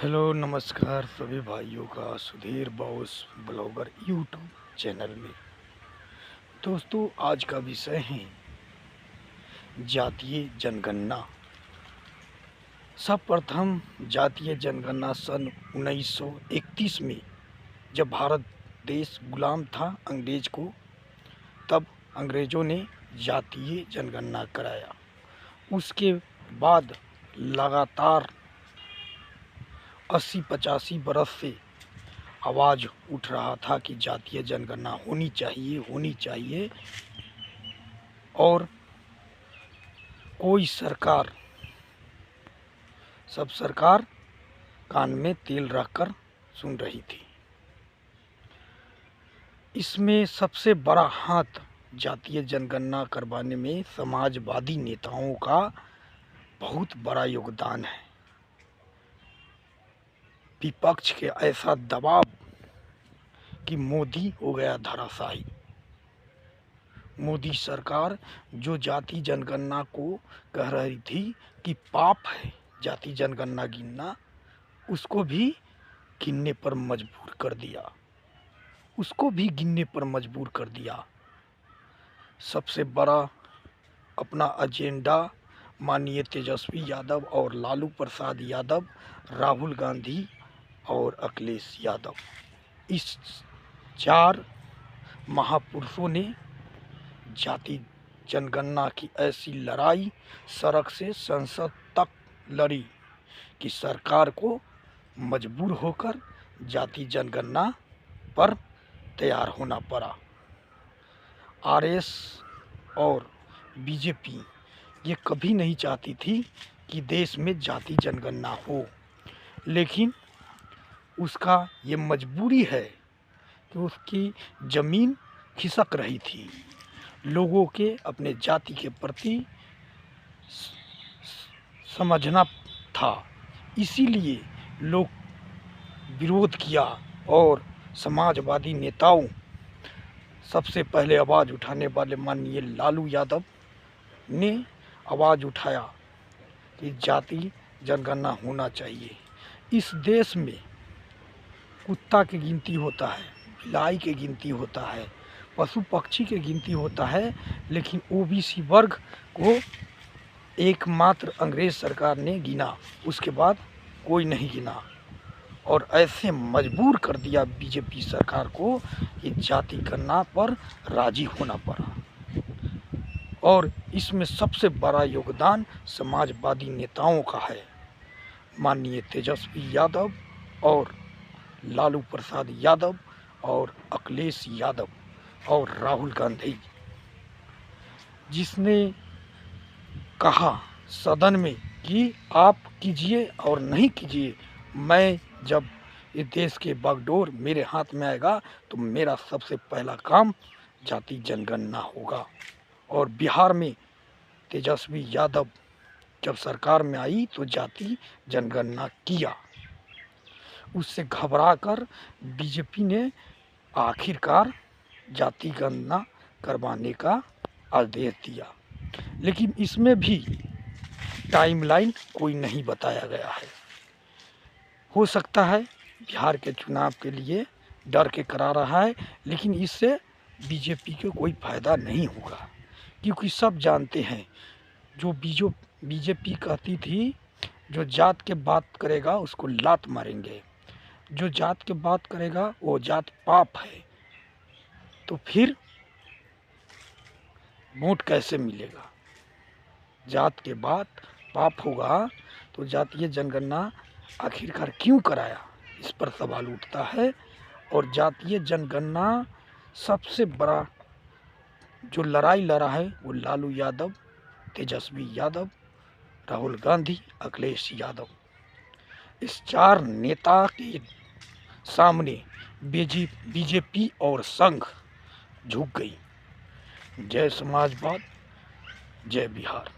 Hello नमस्कार सभी भाइयों का Sudhir boss blogger YouTube channel में। दोस्तों, आज का विषय है जातीय जनगणना। सर्वप्रथम जातीय जनगणना सन 1931 में, जब भारत देश गुलाम था अंग्रेज को, तब अंग्रेज़ों ने जातीय जनगणना कराया। उसके बाद लगातार 80-85 बरस से आवाज़ उठ रहा था कि जातीय जनगणना होनी चाहिए। और कोई सरकार, सब सरकार कान में तेल रखकर सुन रही थी। इसमें सबसे बड़ा हाथ जातीय जनगणना करवाने में समाजवादी नेताओं का बहुत बड़ा योगदान है। विपक्ष के ऐसा दबाव कि मोदी हो गया धराशायी। मोदी सरकार जो जाति जनगणना को कह रही थी कि पाप है जाति जनगणना गिनना, उसको भी गिनने पर मजबूर कर दिया। सबसे बड़ा अपना एजेंडा माननीय तेजस्वी यादव और लालू प्रसाद यादव, राहुल गांधी और अखिलेश यादव, इस 4 महापुरुषों ने जाति जनगणना की ऐसी लड़ाई सड़क से संसद तक लड़ी कि सरकार को मजबूर होकर जाति जनगणना पर तैयार होना पड़ा। आरएस और बीजेपी ये कभी नहीं चाहती थी कि देश में जाति जनगणना हो, लेकिन उसका ये मजबूरी है कि उसकी ज़मीन खिसक रही थी। लोगों के अपने जाति के प्रति समझना था, इसीलिए लोग विरोध किया। और समाजवादी नेताओं, सबसे पहले आवाज़ उठाने वाले माननीय लालू यादव ने आवाज़ उठाया कि जाति जनगणना होना चाहिए। इस देश में कुत्ता की गिनती होता है, बिलाई की गिनती होता है, पशु पक्षी की गिनती होता है, लेकिन ओबीसी वर्ग को एकमात्र अंग्रेज सरकार ने गिना, उसके बाद कोई नहीं गिना। और ऐसे मजबूर कर दिया बीजेपी सरकार को कि जाति गणना पर राजी होना पड़ा। और इसमें सबसे बड़ा योगदान समाजवादी नेताओं का है, माननीय तेजस्वी यादव और लालू प्रसाद यादव और अखिलेश यादव और राहुल गांधी, जिसने कहा सदन में कि आप कीजिए और नहीं कीजिए, मैं जब इस देश के बागडोर मेरे हाथ में आएगा तो मेरा सबसे पहला काम जाति जनगणना होगा। और बिहार में तेजस्वी यादव जब सरकार में आई तो जाति जनगणना किया। उससे घबराकर बीजेपी ने आखिरकार जाति गणना करवाने का आदेश दिया, लेकिन इसमें भी टाइमलाइन कोई नहीं बताया गया है। हो सकता है बिहार के चुनाव के लिए डर के करा रहा है, लेकिन इससे बीजेपी को कोई फ़ायदा नहीं होगा, क्योंकि सब जानते हैं जो बीजेपी कहती थी जो जात के बात करेगा उसको लात मारेंगे, जो जात के बात करेगा वो जात पाप है। तो फिर वोट कैसे मिलेगा? जात के बाद पाप होगा तो जातीय जनगणना आखिरकार क्यों कराया, इस पर सवाल उठता है। और जातीय जनगणना सबसे बड़ा जो लड़ाई लड़ा है वो लालू यादव, तेजस्वी यादव, राहुल गांधी, अखिलेश यादव, इस 4 नेता के सामने बीजेपी और संघ झुक गई। जय समाजवाद, जय बिहार।